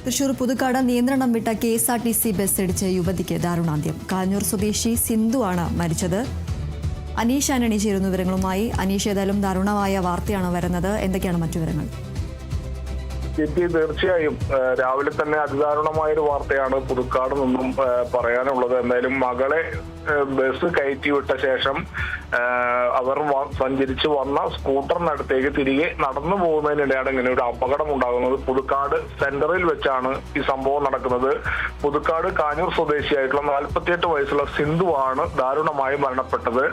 തൃശൂർ പുതുക്കാട് നിയന്ത്രണം വിട്ട KSRTC bus ഇടിച്ച് യുവതിക്ക് ദാരുണാന്ത്യം. കാഞ്ഞൂർ സ്വദേശി സിന്ധു ആണ് മരിച്ചത്. അനീഷ് ആന്റണി ചേരുന്ന വിവരങ്ങളുമായി. അനീഷ്, ഏതായാലും ദാരുണമായ വാർത്തയാണ് വരുന്നത്. എന്തൊക്കെയാണ് മറ്റു വിവരങ്ങൾ? തീർച്ചയായും രാവിലെ തന്നെ അതിദാരുണമായൊരു വാർത്തയാണ് പുതുക്കാട് നിന്നും പറയാനുള്ളത്. എന്തായാലും മകളെ ബസ് കയറ്റിവിട്ട ശേഷം അവർ സഞ്ചരിച്ച് വന്ന സ്കൂട്ടറിനടുത്തേക്ക് തിരികെ നടന്നു പോകുന്നതിനിടെയാണ് ഇങ്ങനെ ഒരു അപകടം ഉണ്ടാകുന്നത്. പുതുക്കാട് സെന്ററിൽ വെച്ചാണ് ഈ സംഭവം നടക്കുന്നത്. പുതുക്കാട് കാഞ്ഞൂർ സ്വദേശിയായിട്ടുള്ള 48 വയസ്സുള്ള സിന്ധു ആണ് ദാരുണമായി മരണപ്പെട്ടത്.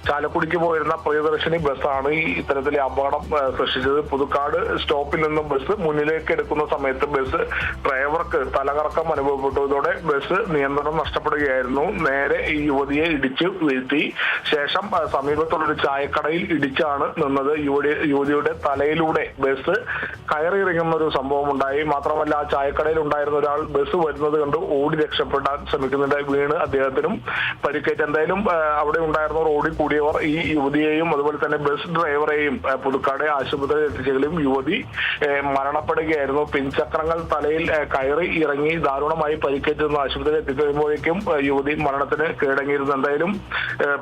ചാലക്കുടിക്ക് പോയിരുന്ന പ്രിയദർശിനി ബസ്സാണ് ഈ ഇത്തരത്തിലെ അപകടം സൃഷ്ടിച്ചത്. പുതുക്കാട് സ്റ്റോപ്പിൽ നിന്നും ബസ് മുന്നിലേക്ക് എടുക്കുന്ന സമയത്ത് ബസ് ഡ്രൈവർക്ക് തലകറക്കം അനുഭവപ്പെട്ടു. ഇതോടെ ബസ് നിയന്ത്രണം നഷ്ടപ്പെടുകയായിരുന്നു. നേരെ ഈ യുവതിയെ ഇടിച്ചു വീഴ്ത്തി. ശേഷം സമീപത്തുള്ളൊരു ചായക്കടയിൽ ഇടിച്ചാണ് നിന്നത്. യുവതിയുടെ തലയിലൂടെ ബസ് കയറിയിറങ്ങുന്ന ഒരു സംഭവം ഉണ്ടായി. മാത്രമല്ല, ആ ചായക്കടയിൽ ഉണ്ടായിരുന്ന ഒരാൾ ബസ് വരുന്നത് കണ്ട് ഓടി രക്ഷപ്പെടാൻ ശ്രമിക്കുന്നുണ്ടായി. വീണ് അദ്ദേഹത്തിനും പരിക്കേറ്റ്. എന്തായാലും അവിടെ ഉണ്ടായിരുന്നവർ ഓടിക്കൂടിയവർ ഈ യുവതിയെയും അതുപോലെ തന്നെ ബസ് ഡ്രൈവറെയും പുതുക്കാട് ആശുപത്രിയിൽ എത്തിച്ചെങ്കിലും യുവതി മരണപ്പെടുകയായിരുന്നു. പിൻചക്രങ്ങൾ തലയിൽ കയറി ഇറങ്ങി ദാരുണമായി പരിക്കേറ്റെന്ന് ആശുപത്രിയിൽ എത്തിക്കഴിയുമ്പോഴേക്കും യുവതി മരണത്തിന് കീഴടങ്ങിയിരുന്നു. എന്തായാലും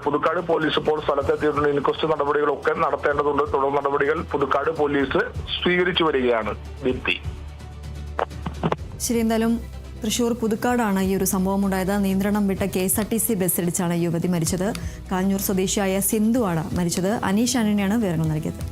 പുതുക്കാട് പോലീസ് ഇപ്പോൾ സ്ഥലത്തെത്തിയിട്ടുണ്ട്. ഇൻക്വസ്റ്റ് നടപടികളൊക്കെ നടത്തേണ്ടതുണ്ട്. തുടർ നടപടികൾ പുതുക്കാട് പോലീസ് സ്വീകരിച്ചു വരികയാണ്. ദീപ്തി. ശരി, എന്തായാലും തൃശൂർ പുതുക്കാടാണ് ഈ ഒരു സംഭവം ഉണ്ടായത്. നിയന്ത്രണം വിട്ട KSRTC ബസ് ഇടിച്ചാണ് യുവതി മരിച്ചത്. കാഞ്ഞൂർ സ്വദേശിയായ സിന്ധു ആണ് മരിച്ചത്. അനീഷ് ആന്റണിയാണ് വിവരങ്ങൾ നൽകിയത്.